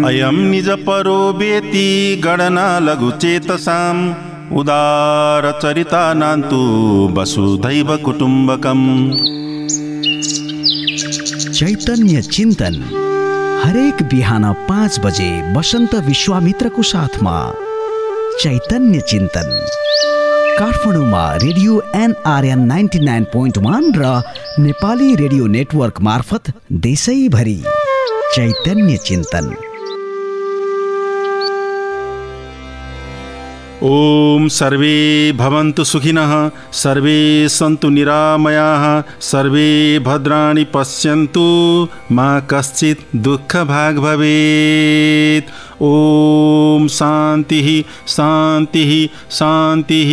अयं निज परो वेति गणना लघुचेतसाम् उदार चरितानान्तु वसुधैव कुटुम्बकम्। चैतन्य चिन्तन हरेक बिहान 5 बजे वसन्त विश्वामित्रको साथमा। चैतन्य चिन्तन काठमाडौँमा रेडियो NRN 99.1 र नेपाली रेडियो नेटवर्क मार्फत देशैभरि। चैतन्य चिन्तन। ओम सर्वे भवन्तु सुखिनः, सर्वे सन्तु निरामयाः, सर्वे भद्राणि पश्यन्तु, मा कश्चित् दुःखभाग् भवेत्। ओम शान्तिः शान्तिः शान्तिः।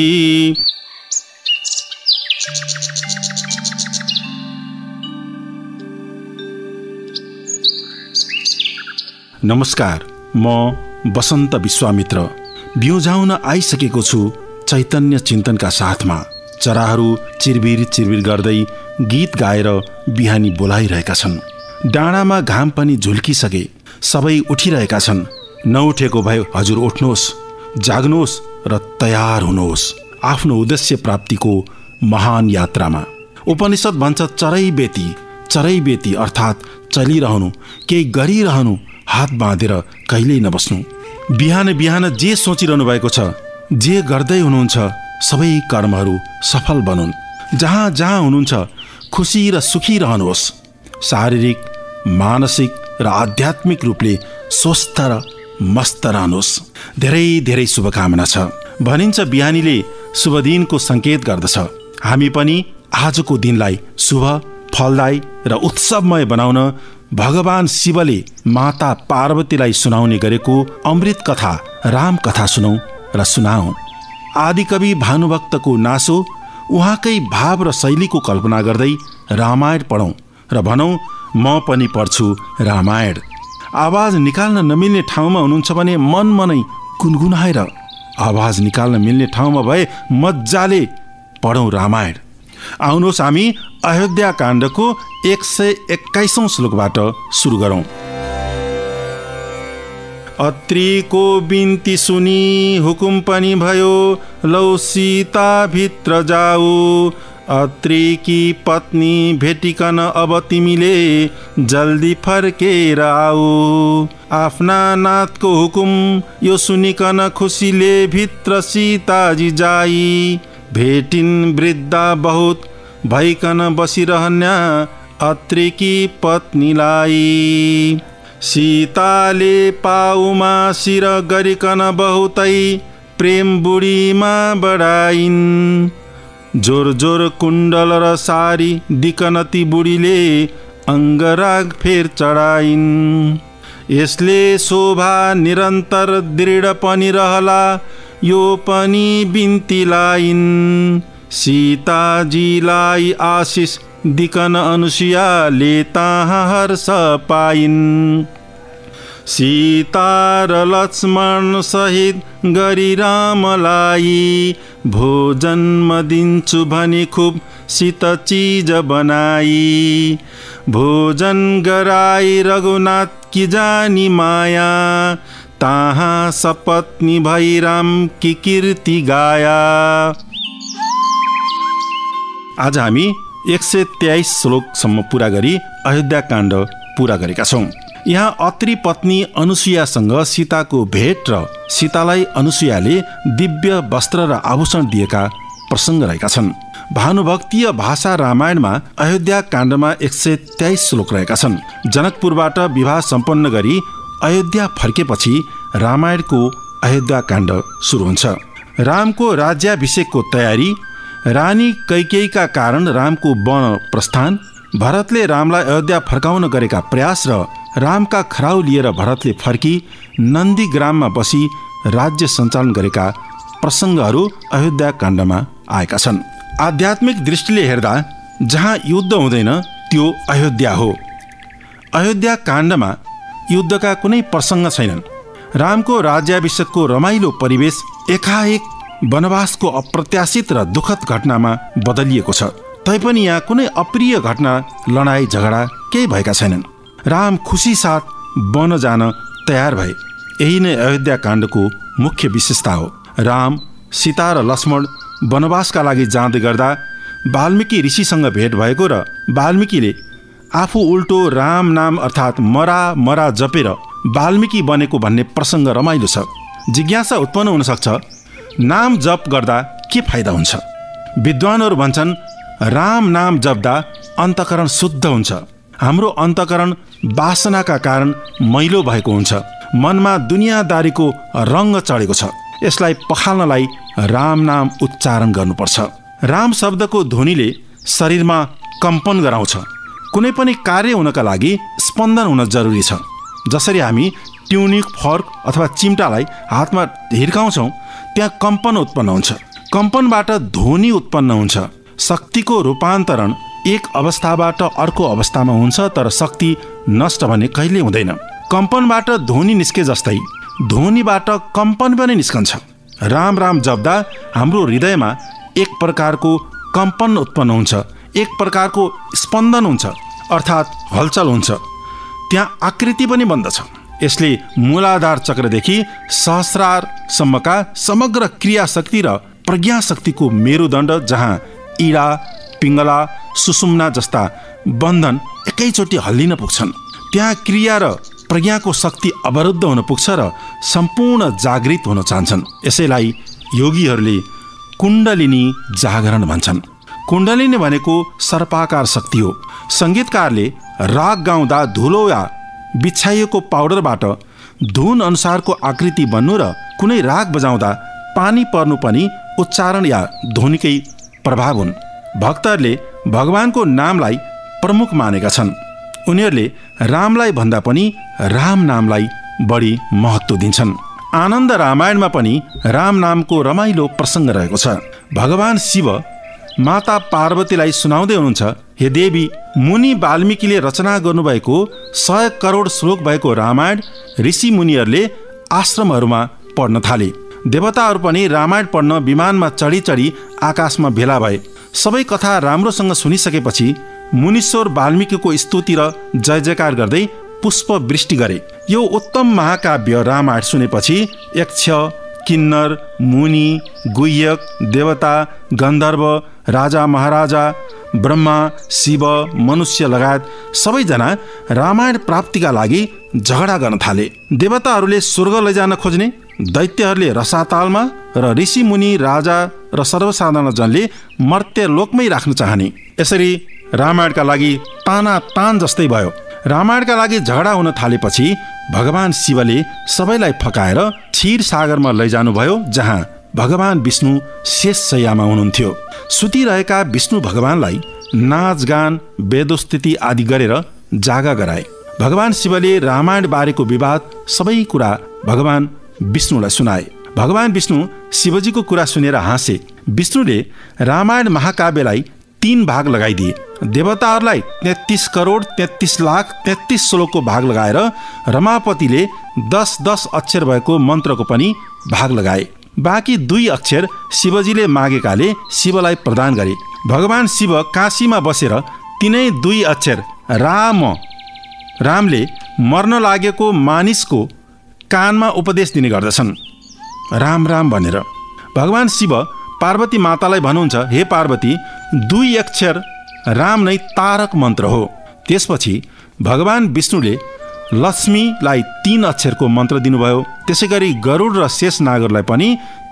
नमस्कार, म बसन्त विश्वामित्र बिउझाउन आइसकेको छु चैतन्य चिन्तनका साथमा। चराहरू चिरबिर चिरबिर गर्दै गीत गाएर बिहानी बोलाइरहेका छन्। डाँडामा घाम पनि झुल्किसके, सबै उठिरहेका छन्। नउठेको भए हजुर उठ्नुहोस्, जाग्नुहोस् र तयार हुनुहोस् आफ्नो उद्देश्य प्राप्तिको महान यात्रामा। उपनिषद भन्छ चरै बेती अर्थात् चलिरहनु, केही गरिरहनु, हात बाँधेर कहिल्यै नबस्नु। बिहान बिहान जे सोचिरहनु भएको छ, जे गर्दै हुनुहुन्छ, सबै कर्महरू सफल बनुन्। जहाँ जहाँ हुनुहुन्छ खुसी र सुखी रहनुहोस्। शारीरिक, मानसिक र आध्यात्मिक रूपले स्वस्थ र मस्त रहनुहोस्। धेरै धेरै शुभकामना छ। भनिन्छ बिहानीले शुभ दिनको सङ्केत गर्दछ। हामी पनि आजको दिनलाई शुभ, फलदायी र उत्सवमय बनाउन भगवान शिवले माता पार्वतीलाई सुनाउने गरेको अमृत कथा राम कथा सुनौं र सुनाऊं। आदिकवि भानुभक्तको नासो, उहाँकै भाव र शैलीको कल्पना गर्दै रामायण पढौं र भनौं म पनि पढ्छु रामायण। आवाज निकाल्न नमिल्ने ठाउँमा हुनुहुन्छ भने मनमनै गुनगुनाएर, आवाज निकाल्न मिल्ने ठाउँमा भए मज्जाले पढौं रामायण। आउनुहोस् हामी अयोध्या काण्डको 121औं श्लोकबाट सुरु गरौं। अत्रिको बिन्ती सुनि हुकुम पनि भयो, लौ सीता भित्र जाऊ। अत्रिकी पत्नी भेटिकन अब तिमीले जल्दी फर्केर आऊ। आफ्ना नाथको हुकुम यो सुनिकन खुसीले भित्र सीताजी जाई। भेटिन् वृद्धा बहुत भइकन बसिरहन्या अत्रिकी पत्नीलाई। सीताले पाउमा शिर गरिकन बहुतै प्रेम बुढीमा बढाइन्। जोर जोर कुण्डल र सारी दिकन ती बुढीले अङ्गराग फेर चढाइन्। यसले शोभा निरन्तर दृढ पनि रहला, यो पनि बिन्ती लाइन्। सीताजीलाई आशिष दिकन अनुसुयाले ताहाँ हर्ष पाइन्। सीता र लक्ष्मण सहित गरी रामलाई भोजन दिन्छु भनी खुब शीत चिज बनाई। भोजन गराई रघुनाथ की जानी माया, ताहाँ सपत्नी भई राम की कीर्ति गाया। आज हामी 123 श्लोकसम्म पूरा गरी अयोध्या काण्ड पूरा गरेका छौं। यहाँ अत्रि पत्नी अनुसुयासँग सीताको भेट र सीतालाई अनुसुयाले दिव्य वस्त्र र आभूषण दिएका प्रसङ्ग रहेका छन्। भानुभक्तीय भाषा रामायणमा अयोध्या काण्डमा 123 श्लोक रहेका छन्। जनकपुरबाट विवाह सम्पन्न गरी अयोध्या फर्केपछि रामायणको अयोध्या काण्ड सुरु हुन्छ। रामको राज्याभिषेकको तयारी, रानी कैकेयीका कारण रामको वन प्रस्थान, भरतले रामलाई अयोध्या फर्काउन गरेका प्रयास र रामका खराउ लिएर भरतले फर्की नन्दीग्राममा बसी राज्य सञ्चालन गरेका प्रसङ्गहरू अयोध्या काण्डमा आएका छन्। आध्यात्मिक दृष्टिले हेर्दा जहाँ युद्ध हुँदैन त्यो अयोध्या हो। अयोध्या काण्डमा युद्धका कुनै प्रसङ्ग छैनन्। रामको राज्याभिषेकको रमाइलो परिवेश एकाएक वनवासको अप्रत्याशित र दुःखद घटनामा बदलिएको छ। तैपनि यहाँ कुनै अप्रिय घटना, लडाई झगडा केही भएका छैनन्। राम खुसी साथ वन जान तयार भए। यही नै अयोध्या काण्डको मुख्य विशेषता हो। राम, सीता र लक्ष्मण वनवासका लागि जाँदै गर्दा वाल्मीकि ऋषिसँग भेट भएको र वाल्मीकिले आफू उल्टो राम नाम अर्थात् मरा मरा जपेर वाल्मीकि बनेको भन्ने प्रसङ्ग रमाइलो छ। जिज्ञासा उत्पन्न हुन सक्छ, नाम जप गर्दा के फाइदा हुन्छ? विद्वानहरू भन्छन्, राम नाम जप्दा अन्तःकरण शुद्ध हुन्छ। हाम्रो अन्तःकरण वासनाका कारण मैलो भएको हुन्छ। मनमा दुनियादारीको रङ्ग चढेको छ। यसलाई पखाल्नलाई राम नाम उच्चारण गर्नुपर्छ। राम शब्दको ध्वनिले शरीरमा कम्पन गराउँछ। कुनै पनि कार्य हुनका लागि स्पन्दन हुन जरुरी छ। जसरी हामी ट्युनिक, फर्क अथवा चिम्टालाई हातमा हिर्काउँछौँ, त्यहाँ कम्पन उत्पन्न हुन्छ। कम्पनबाट ध्वनि उत्पन्न हुन्छ। शक्तिको रूपान्तरण एक अवस्थाबाट अर्को अवस्थामा हुन्छ, तर शक्ति नष्ट भने कहिले हुँदैन। कम्पनबाट ध्वनि निस्के जस्तै ध्वनिबाट कम्पन पनि निस्कन्छ। राम राम जप्दा हाम्रो हृदयमा एक प्रकारको कम्पन उत्पन्न हुन्छ, एक प्रकारको स्पन्दन हुन्छ, अर्थात् हलचल हुन्छ। त्यहाँ आकृति पनि बन्दछ। यसले मूलाधार चक्रदेखि सहस्रारसम्मका समग्र क्रियाशक्ति र प्रज्ञाशक्तिको मेरुदण्ड, जहाँ इडा, पिङ्गला, सुषुम्ना जस्ता बन्धन एकैचोटि हल्लिन पुग्छन्, त्यहाँ क्रिया र प्रज्ञाको शक्ति अवरुद्ध हुन पुग्छ र सम्पूर्ण जागृत हुन चाहन्छन्। यसैलाई योगीहरूले कुण्डलिनी जागरण भन्छन्। कुण्डलिनी भनेको सर्पाकार शक्ति हो। सङ्गीतकारले राग गाउँदा धुलो या बिछाइएको पाउडरबाट धुन अनुसारको आकृति बन्नु र कुनै राग बजाउँदा पानी पर्नु पनि उच्चारण या ध्वनिकै प्रभाव हुन्। भक्तहरूले भगवानको नामलाई प्रमुख मानेका छन्। उनीहरूले रामलाई भन्दा पनि राम नामलाई बढी महत्त्व दिन्छन्। आनन्द रामायणमा पनि राम नामको रमाइलो प्रसङ्ग रहेको छ। भगवान शिव माता पार्वतीलाई सुनाउँदै हुनुहुन्छ, हे देवी, मुनि वाल्मीकिले रचना गर्नुभएको 100 करोड श्लोक भएको रामायण ऋषि मुनिहरूले आश्रमहरूमा पढ्न थाले। देवताहरू पनि रामायण पढ्न विमानमा चढी चढी आकाशमा भेला भए। सबै कथा राम्रोसँग सुनिसकेपछि मुनीश्वर वाल्मीकिको स्तुति र जय जयकार गर्दै पुष्प वृष्टि गरे। यो उत्तम महाकाव्य रामायण सुनेपछि यक्ष, किन्नर, मुनि, गुह्यक, देवता, गन्धर्व, राजा महाराजा, ब्रह्मा, शिव, मनुष्य लगायत सबैजना रामायण प्राप्तिका लागि झगडा गर्न थाले। देवताहरूले स्वर्ग लैजान खोज्ने, दैत्यहरूले रसातालमा र ऋषि मुनि, राजा र सर्वसाधारण जनले मर्त्यलोकमै राख्न चाहने। यसरी रामायणका लागि तानातान जस्तै भयो। रामायणका लागि झगडा हुन थालेपछि भगवान शिवले सबैलाई फकाएर क्षीर सागरमा लैजानुभयो, जहाँ भगवान विष्णु शेष शय्यामा हुनुहुन्थ्यो। सुतिरहेका विष्णु भगवानलाई नाचगान, वेदोस्तुति आदि गरेर जागा गराए। भगवान शिवले रामायण बारेको विवाद सबै कुरा भगवान विष्णुलाई सुनाए। भगवान विष्णु शिवजीको कुरा सुनेर हाँसे। विष्णुले रामायण महाकाव्यलाई 3 भाग लगाइदिए। देवताहरूलाई 33 करोड 33 लाख 33 श्लोकको भाग लगाएर रमापतिले 10-10 अक्षर भएको मन्त्रको पनि भाग लगाए। बाँकी 2 अक्षर शिवजीले मागेकाले शिवलाई प्रदान गरे। भगवान शिव काशीमा बसेर तिनै 2 अक्षर रामले मर्न लागेको मानिसको कानमा उपदेश दिने गर्दछन्, राम राम भनेर। भगवान शिव पार्वती मातालाई भन्नुहुन्छ, हे पार्वती, 2 अक्षर राम नै तारक मन्त्र हो। त्यसपछि भगवान विष्णुले लक्ष्मीलाई 3 अक्षरको मन्त्र दिनुभयो। त्यसै गरी गरुड र शेष नागरलाई पनि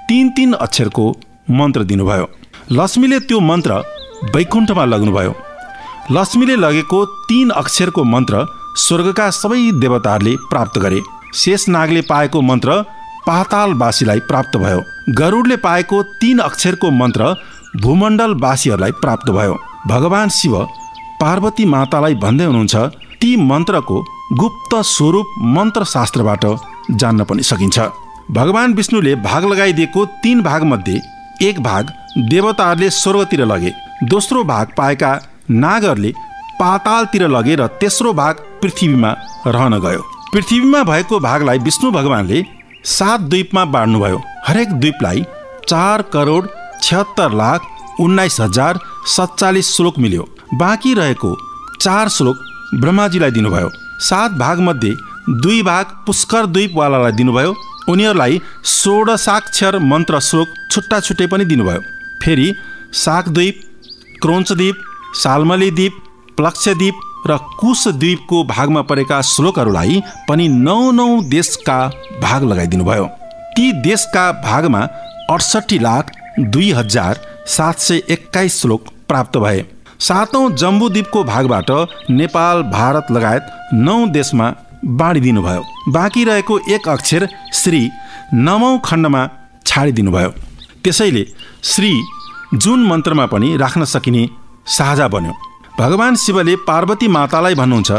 3-3 अक्षरको मन्त्र दिनुभयो। लक्ष्मीले त्यो मन्त्र वैकुण्ठमा लग्नुभयो। लक्ष्मीले लगेको 3 अक्षरको मन्त्र स्वर्गका सबै देवताहरूले प्राप्त गरे। शेष नागले पाएको मन्त्र पातालवासीलाई प्राप्त भयो। गरुडले पाएको 3 अक्षरको मन्त्र भूमण्डलवासीहरूलाई प्राप्त भयो। भगवान शिव पार्वती मातालाई भन्दै हुनुहुन्छ, ती मन्त्रको गुप्त स्वरूप मन्त्र शास्त्रबाट जान्न पनि सकिन्छ। भगवान विष्णुले भाग लगाइदिएको 3 भागमध्ये 1 भाग देवताहरूले स्वर्गतिर लगे, दोस्रो भाग पाएका नागहरूले पातालतिर लगे र तेस्रो भाग पृथ्वीमा रहन गयो। पृथ्वीमा भएको भागलाई विष्णु भगवानले 7 द्वीपमा बाँड्नुभयो। हरेक द्वीपलाई 4 करोड 76 लाख 19,000 47 श्लोक मिल्यो। बाँकी रहेको 4 श्लोक ब्रह्माजीलाई दिनुभयो। 7 भागमध्ये 2 भाग पुष्कर द्वीपवालालाई दिनुभयो। उनीहरूलाई 16 मन्त्र श्लोक छुट्टा छुट्टै पनि दिनुभयो। फेरि शाकद्वीप, क्रोञ्चद्वीप, साल्मली द्वीप, प्लक्षद्वीप र कुश द्वीपको भागमा परेका श्लोकहरूलाई पनि 9 देशका भाग लगाइदिनुभयो। ती देशका भागमा 68,02,721 श्लोक प्राप्त भए। 7औं जम्बूद्वीपको भागबाट नेपाल, भारत लगायत 9 देशमा बाँडिदिनुभयो। बाँकी रहेको 1 अक्षर श्री 9औं खण्डमा छाडिदिनुभयो। त्यसैले श्री जुन मन्त्रमा पनि राख्न सकिने साझा बन्यो। भगवान शिवले पार्वती मातालाई भन्नुहुन्छ,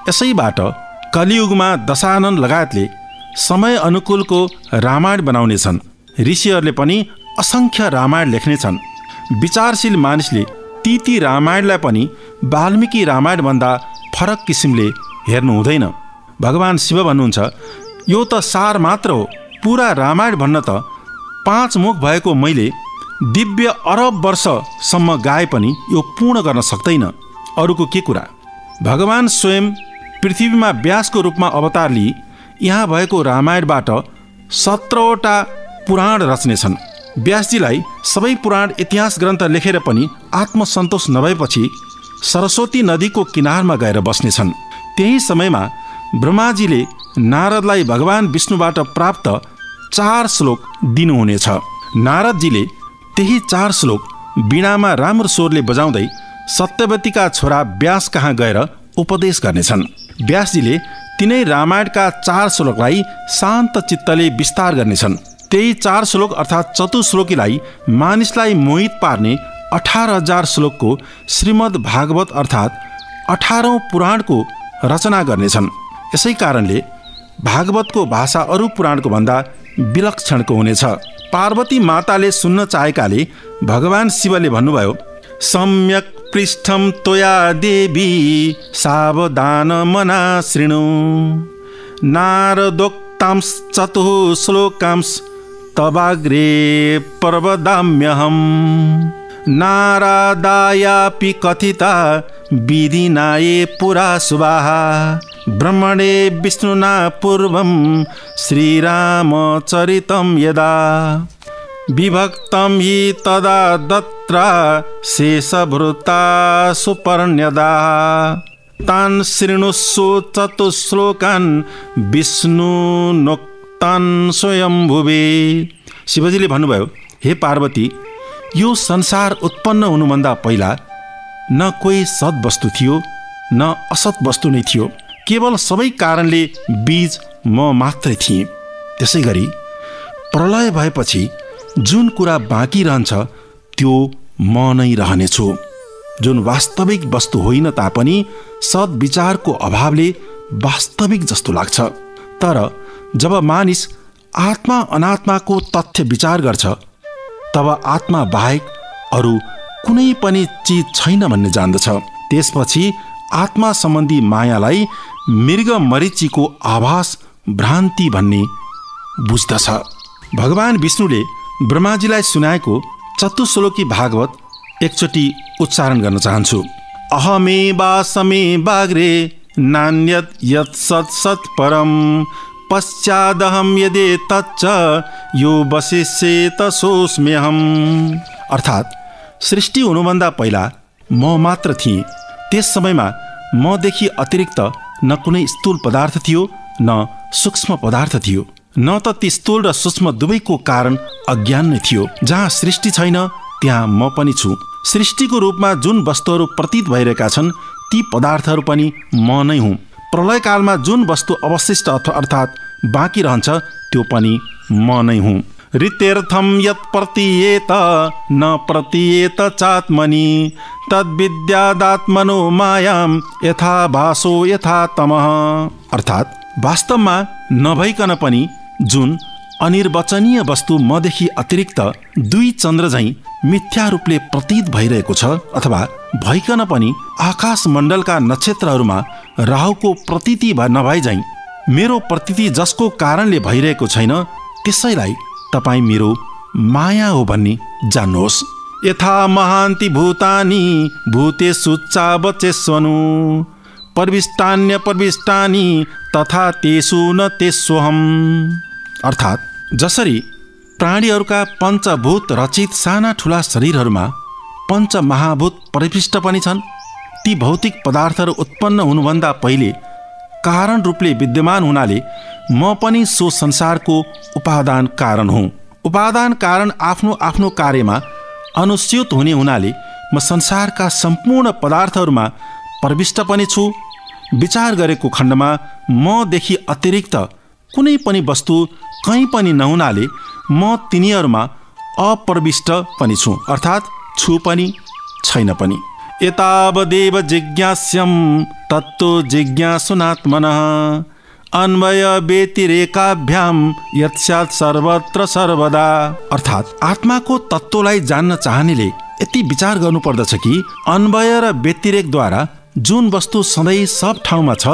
यसैबाट कलियुगमा दशानन लगायतले समय अनुकूलको रामायण बनाउनेछन्। ऋषिहरूले पनि असङ्ख्य रामायण लेख्नेछन्। विचारशील मानिसले ती रामायणलाई पनि वाल्मीकि रामायणभन्दा फरक किसिमले हेर्नु हुँदैन। भगवान शिव भन्नुहुन्छ, यो त सार मात्र हो। पुरा रामायण भन्न त 5 मुख भएको मैले दिव्य अरब वर्षसम्म गाए पनि यो पूर्ण गर्न सक्दैन। अरूको के कुरा। भगवान स्वयं पृथ्वीमा व्यासको रूपमा अवतार लिई यहाँ भएको रामायणबाट 17वटा पुराण रच्नेछन्। व्यासजीलाई सबै पुराण इतिहास ग्रन्थ लेखेर पनि आत्मसन्तोष नभएपछि सरस्वती नदीको किनारमा गएर बस्नेछन्। त्यही समयमा ब्रह्माजीले नारदलाई भगवान विष्णुबाट प्राप्त 4 श्लोक दिनुहुनेछ। नारदजीले त्यही 4 श्लोक वीणामा राम्रो स्वरले बजाउँदै सत्यवतीका छोरा व्यास कहाँ गएर उपदेश गर्नेछन्। व्यासजीले तिनै रामायणका 4 श्लोकलाई शान्त चित्तले विस्तार गर्नेछन्। त्यही 4 श्लोक अर्थात् चतुश्लोकीलाई मानिसलाई मोहित पार्ने 18,000 श्लोकको श्रीमद् भागवत अर्थात् 18औं पुराणको रचना गर्नेछन्। यसै कारणले भागवतको भाषा अरू पुराणको भन्दा विलक्षणको हुनेछ। पार्वती माताले सुन्न चाहेकाले भगवान शिवले भन्नुभयो, सम्यक पृष्ठम त्वया देवी सावधान मना शृणु नारदोक्तांश चतुः श्लोकांश तवाग्रे प्रवदाम्यहम् नारदायापि कथिता विधिनाये पुरा शुभाः ब्रह्मणे विष्णुना पूर्वं श्रीरामचरितं यदा विभक्तं हि तदा दत्रा शेषभृता सुपर्ण्यदा तान् शृणुषु चतुश्लोकान् विष्णुनोक्तान् स्वयंभुवे। शिवजीले भन्नुभयो, हे पार्वती, यो संसार उत्पन्न हुनुभन्दा पहिला न कोही सत् वस्तु थियो न असत वस्तु नै थियो। केवल सबै कारणले बीज म मात्रै थिएँ। त्यसै गरी प्रलय भएपछि जुन कुरा बाँकी रहन्छ त्यो म नै रहनेछु। जुन वास्तविक वस्तु होइन तापनि सद्विचारको अभावले वास्तविक जस्तो लाग्छ। तर जब मानिस आत्मा अनात्माको तथ्य विचार गर्छ तब आत्मा बाहेक अरू कुनै पनि चिज छैन भन्ने जान्दछ। त्यसपछि आत्मा सम्बन्धी मायालाई मृग मरीचिको आभास भ्रान्ति भन्ने बुझ्दछ। भगवान विष्णुले ब्रह्माजीलाई सुनाएको चतुश्लोकी भागवत एकचोटि उच्चारण गर्न चाहन्छु। अहमे वासमे बाग्रे नान्यत् यत् सत् सत् परम पश्चादहम यदे तच्च यो वशिष्येत सोऽस्म्यहम्। अर्थात् सृष्टि हुनुभन्दा पहिला म मात्र थिएँ। त्यस समयमा मदेखि अतिरिक्त न कुनै स्थूल पदार्थ थियो न सूक्ष्म पदार्थ थियो। न त ती स्थूल र सूक्ष्म दुवैको कारण अज्ञान नै थियो। जहाँ सृष्टि छैन त्यहाँ म पनि छु। सृष्टिको रूपमा जुन वस्तुहरू प्रतीत भइरहेका छन् ती पदार्थहरू पनि म नै हुँ। प्रलयकालमा जुन वस्तु अवशिष्ट अर्थात् बाँकी रहन्छ त्यो पनि म नै हुँ। ऋतेर्थम यत् प्रतीयेत न प्रतीयेत चात्मनि तद्विद्यादात्मनो मायाम यथा भासो यथा तमः। अर्थात् वास्तवमा नभइकन पनि जुन अनिर्वचनीय वस्तु मदेखि अतिरिक्त 2 चन्द्र झैँ मिथ्या रूपले प्रतीत भइरहेको छ अथवा भइकन पनि आकाश मण्डलका नक्षत्रहरूमा राहुको प्रतीति नभए झैँ मेरो प्रतीति जसको कारणले भइरहेको छैन त्यसैलाई तपाईँ मेरो माया हो भन्ने जान्नुहोस्। यथा महान्ति भूतानि भूतेषु चावचेष्वनु परविष्टान्य परविष्टानि तथा तेषु न तेष्वहम्। अर्थात् जसरी प्राणीहरूका पञ्चभूत रचित साना ठुला शरीरहरूमा पञ्चमहाभूत परिविष्ट पनि छन्, ती भौतिक पदार्थहरू उत्पन्न हुनुभन्दा पहिले कारण रूपले विद्यमान हुनाले म पनि सो संसारको उपादान कारण हुँ। उपादान कारण आफ्नो आफ्नो कार्यमा अनुस्यूत हुने हुनाले म संसारका सम्पूर्ण पदार्थहरूमा प्रविष्ट पनि छु। विचार गरेको खण्डमा मदेखि अतिरिक्त कुनै पनि वस्तु कहीँ पनि नहुनाले म तिनीहरूमा अप्रविष्ट पनि छु, अर्थात् छु पनि छैन पनि। एतावदेव जिज्ञास्यं तत्त्व जिज्ञासुनात्मनः अन्वय व्यतिरेकाभ्याम यत्स्यात् सर्वत्र सर्वदा। अर्थात् आत्माको तत्त्वलाई जान्न चाहनेले यति विचार गर्नुपर्दछ कि अन्वय र व्यतिरेकद्वारा जुन वस्तु सधैँ सब ठाउँमा छ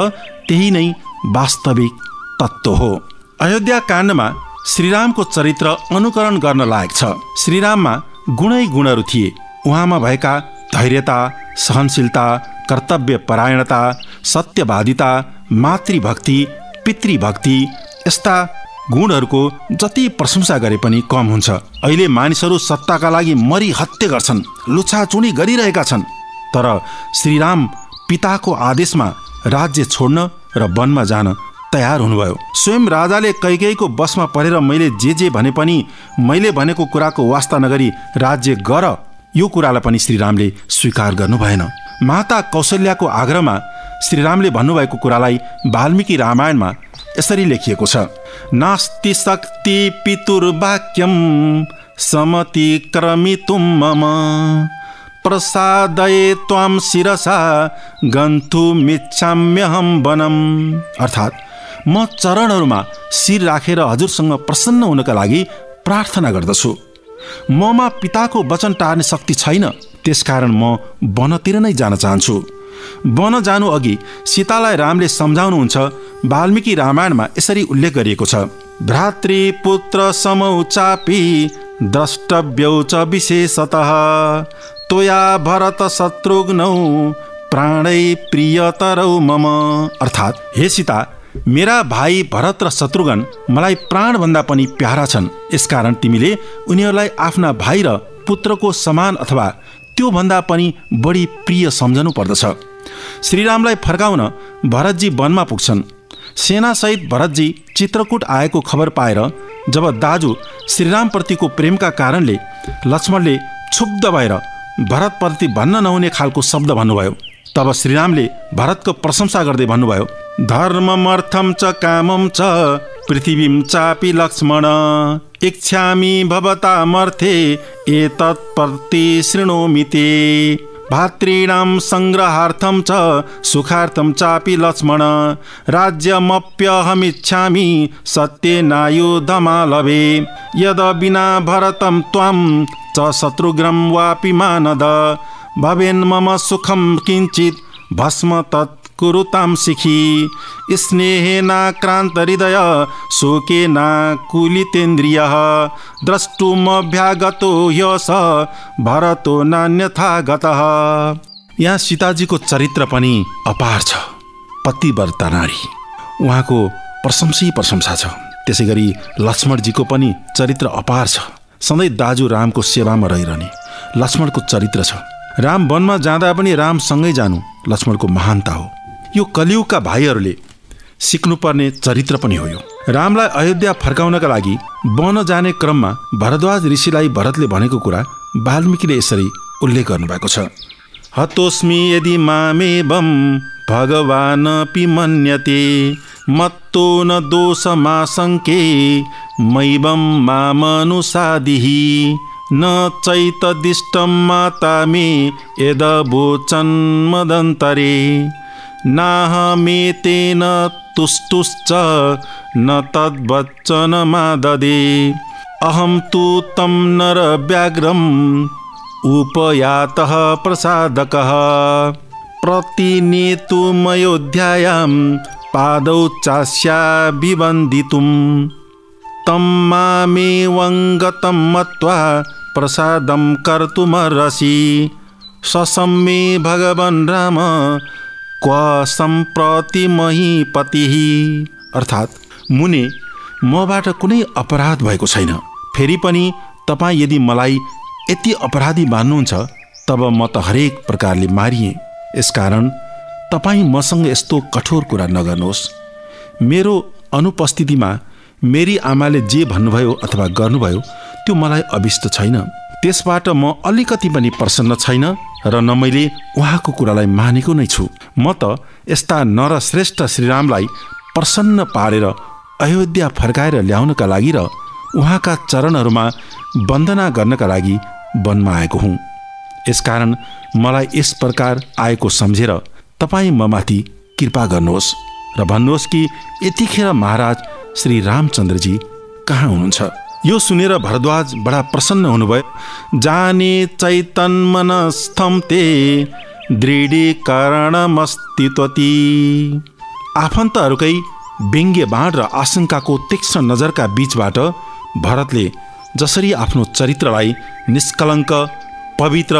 त्यही नै वास्तविक तत्त्व हो। अयोध्या काण्डमा श्रीरामको चरित्र अनुकरण गर्न लायक छ। श्रीराममा गुणै गुणहरू थिए। उहाँमा भएका धैर्यता, सहनशीलता, कर्तव्यपरायणता, सत्यवादिता, मातृभक्ति, पितृभक्ति यस्ता गुणहरूको जति प्रशंसा गरे पनि कम हुन्छ। अहिले मानिसहरू सत्ताका लागि मरी हत्या गर्छन्, लुछाचुनी गरिरहेका छन्, तर श्रीराम पिताको आदेशमा राज्य छोड्न र वनमा जान तयार हुनुभयो। स्वयं राजाले कैकेयीको बसमा परेर मैले जे भने पनि मैले भनेको कुराको वास्ता नगरी राज्य गर, यो कुरालाई पनि श्रीरामले स्वीकार गर्नु भएन। माता कौशल्याको आग्रहमा श्रीरामले भन्नुभएको कुरालाई वाल्मीकि रामायणमा यसरी लेखिएको छ। नास्ति शक्ति पितुर्वाक्यम समतिक्रमितुं मम प्रसादये त्वां शिरसा गन्तुमिच्छाम्यहं वनम्। अर्थात् म चरणहरूमा शिर राखेर हजुरसँग प्रसन्न हुनका लागि प्रार्थना गर्दछु। ममा पिताको वचन टार्ने शक्ति छैन, त्यसकारण म वनतिर नै जान चाहन्छु। वन जानु अघि सीतालाई रामले सम्झाउनुहुन्छ। वाल्मीकि रामायणमा यसरी उल्लेख गरिएको छ। भ्रातृपुत्र समौ चापि द्रष्टव्यौ च विशेषतः त्वया भरत शत्रुघ्नौ प्राणै प्रियतरौ मम। अर्थात् हे सीता, मेरा भाइ भरत र शत्रुघ्न मलाई प्राणभन्दा पनि प्यारा छन्, यसकारण तिमीले उनीहरूलाई आफ्ना भाइ र पुत्रको समान अथवा त्यो भन्दा पनि बढी प्रिय सम्झनु पर्दछ। श्रीरामलाई फर्काउन भरतजी वनमा पुग्छन्। सेनासहित भरतजी चित्रकूट आएको खबर पाएर जब दाजु श्रीरामप्रतिको प्रेमका कारणले लक्ष्मणले क्षुब्ध भएर भरतप्रति भन्न नहुने खालको शब्द भन्नुभयो, तब श्रीरामले भरतको प्रशंसा गर्दै भन्नुभयो, धर्ममर्थम च कामम च पृथिवीं चापि लक्ष्मण इच्छामि भवतामर्थे एतत्प्रति शृणोमि ते भातॄणां संग्रहार्थं च सुखार्थं चापि लक्ष्मण राज्यमप्यहमिच्छामि सत्येनायुधमालभे यद विना भरतं त्वां च शत्रुघ्नं वापि मानद भवेन्मम सुखं किञ्चित् भस्म तत् कुरुतां शिखी स्नेहेनाक्रान्त हृदय शोकेनाकुलितेन्द्रियः द्रष्टुमभ्यागतो ह्यस भरतो नान्यथा गतः। यहाँ सीताजीको चरित्र पनि अपार छ। पतिव्रता नारी, उहाँको प्रशंसा छ। त्यसै गरी लक्ष्मणजीको पनि चरित्र अपार छ। सधैँ दाजु रामको सेवामा रहिरहने लक्ष्मणको चरित्र छ। राम वनमा जाँदा पनि रामसँगै जानु लक्ष्मणको महानता हो। यो कलियुगका भाइहरूले सिक्नुपर्ने चरित्र पनि हो। यो रामलाई अयोध्या फर्काउनका लागि वन जाने क्रममा भरद्वाज ऋषिलाई भरतले भनेको कुरा वाल्मीकिले यसरी उल्लेख गर्नुभएको छ। हतोस्मि यदि मामेवं भगवानपि मन्यते मत्तो न दोषमाशङ्के मैवं मामनुसादिहि न चैतदिष्टं माता मे यदवोचन्मदन्तरे नाहमेतेन तुष्टुश्च न तद्वच्चनमाददे अहं तु तं नरव्याघ्रम् उपयातः प्रसादकः प्रतिनेतुमयोध्यायां पादौ चास्याभिवन्दितुं तं मामेवं गतं मत्वा प्रसादम कर्तुमर्हसि ससम्मे भगवान् राम क्व सम्प्रति महीपतिः। अर्थात् मुने, मबाट कुनै अपराध भएको छैन। फेरि पनि तपाईँ यदि मलाई यति अपराधी मान्नुहुन्छ तब म त हरेक प्रकारले मारिएँ। यसकारण तपाईँ मसँग यस्तो कठोर कुरा नगर्नुहोस्। मेरो अनुपस्थितिमा मेरी आमाले जे भन्नुभयो अथवा गर्नुभयो त्यो मलाई अभिष्ट छैन। त्यसबाट म अलिकति पनि प्रसन्न छैन र न मैले उहाँको कुरालाई मानेको नै छु। म त यस्ता नरश्रेष्ठ श्रीरामलाई प्रसन्न पारेर अयोध्या फर्काएर ल्याउनका लागि र उहाँका चरणहरूमा वन्दना गर्नका लागि वनमा आएको हुँ। यसकारण मलाई यस प्रकार आएको सम्झेर तपाईँ ममाथि कृपा गर्नुहोस् र भन्नुहोस् कि यतिखेर महाराज श्री रामचन्द्रजी कहाँ हुनुहुन्छ। यो सुनेर भरद्वाज बडा प्रसन्न हुनुभयो। जाने चैतन मनस्थम ते दृढीकरणमस्तित्वति। आफन्तहरूकै व्यङ्ग्य बाण र आशंकाको तीक्ष्ण नजरका बीचबाट भरतले जसरी आफ्नो चरित्रलाई निष्कलङ्क, पवित्र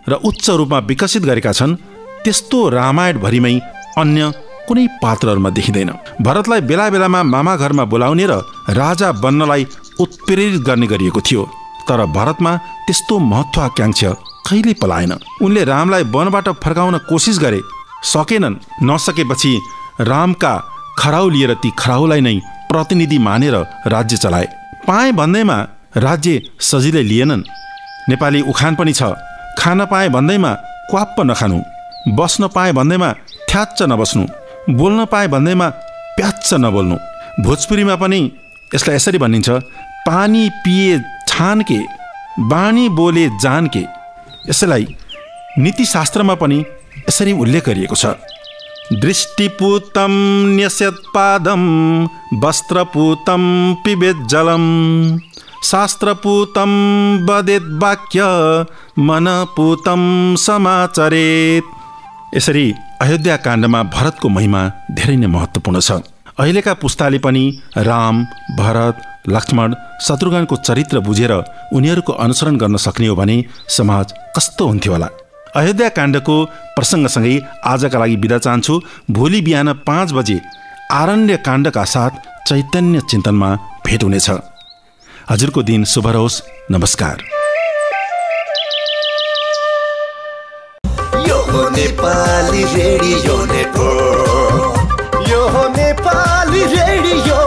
र उच्च रूपमा विकसित गरेका छन् त्यस्तो रामायणभरिमै अन्य कुनै पात्रहरूमा देखिँदैन। भरतलाई बेला बेलामा मामा घरमा बोलाउने र राजा बन्नलाई उत्प्रेरित गर्ने गरिएको थियो। तर भरतमा त्यस्तो महत्वाकांक्षा कहिल्यै पलाएन। उनले रामलाई वनबाट फर्काउन कोसिस गरे, सकेनन्। नसकेपछि रामका खराउ लिएर ती खराउलाई नै प्रतिनिधि मानेर राज्य चलाए। पाएँ भन्दैमा राज्य सजिलै लिएनन्। नेपाली उखान पनि छ, खान पाएँ भन्दैमा क्वाप्प नखानु, बस्न पाएँ भन्दैमा थ्याच्च नबस्नु, बोल्न पाएँ भन्दैमा प्याच्च नबोल्नु। भोजपुरीमा पनि यसलाई यसरी भनिन्छ, पानी पिए छानके, बाणी बोले जानके। यसलाई नीतिशास्त्रमा पनि यसरी उल्लेख गरिएको छ। दृष्टिपूतं न्यस्यत्पादं वस्त्रपूतं पिबेत् जलम शास्त्रपूतं वदेत् वाक्य मनपूतं समाचरेत्। यसरी अयोध्या काण्डमा भरतको महिमा धेरै नै महत्त्वपूर्ण छ। अहिलेका पुस्ताले पनि राम, भरत, लक्ष्मण, शत्रुघ्नको चरित्र बुझेर उनीहरूको अनुसरण गर्न सक्ने हो भने समाज कस्तो हुन्थ्यो होला। अयोध्या काण्डको प्रसङ्गसँगै आजका लागि बिदा चाहन्छु। भोलि बिहान 5 बजे आरण्य काण्डका साथ चैतन्य चिन्तनमा भेट हुनेछ। हजुरको दिन शुभ रहोस्। नमस्कार। यो नेपाली रेडियो नेटवर्क, यो नेपाली रेडियो